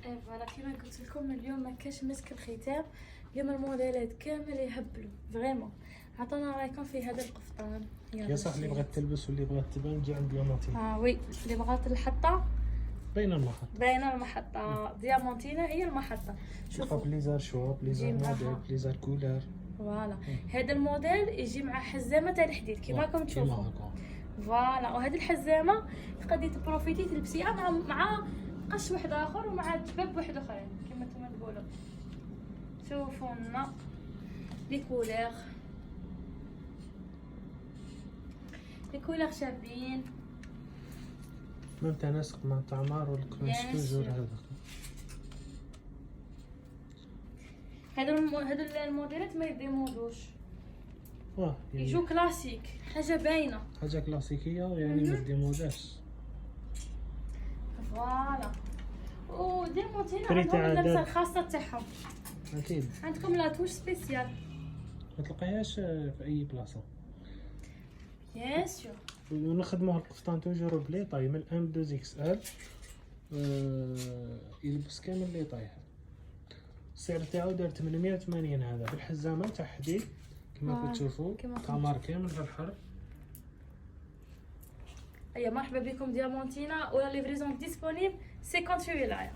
فوالا كيما قلت لكم اليوم ما كاش مسك الختام. اليوم الموديلات كامل يهبلوا فريمون. عطونا رايكم في هذا القفطان. يا صح اللي بغات تلبس واللي بغات تبان تجي عند ديامونتينا. وي اللي بغات الحطه بين المحط. بين المحطه ديامونتينا هي المحطه. شوفوا بليزار شواب بليزار موديل بليزار كولر. فوالا هذا الموديل يجي مع حزامه تاع الحديد كيما راكم تشوفوا. فوالا وهذه الحزامه تقدري تبروفيتي تلبسيها مع قش واحد اخر ومع جباب واحد اخرين كما نتوما تقولوا. شوفوا لنا لي كولور شابين. ميم تناسق مع تعمار والكروش توجور هذا. هادو الموديلات ما يديمودوش. يعني يجو كلاسيك حاجه باينه حاجه كلاسيكيه يعني ما ديموداش. فوالا وديمونتينا بري عندهم تاع اللبسه الخاصه تاعهم. اكيد عندكم لاتوش سبيسيال ما تلقايهاش في اي بلاصه. بيان سور ونخدموه القفطان توجور بلي طاي من ام 2 اكس ال. يلبس كامل لي طاي. السعر تاعو دار 880 هذا بالحزامه تاع حديد كما كتشوفوا. كامار كامل في الحر. مرحبا بكم ديامونتينا ولا ليفريزون ديسپونيبل 58 ولايه.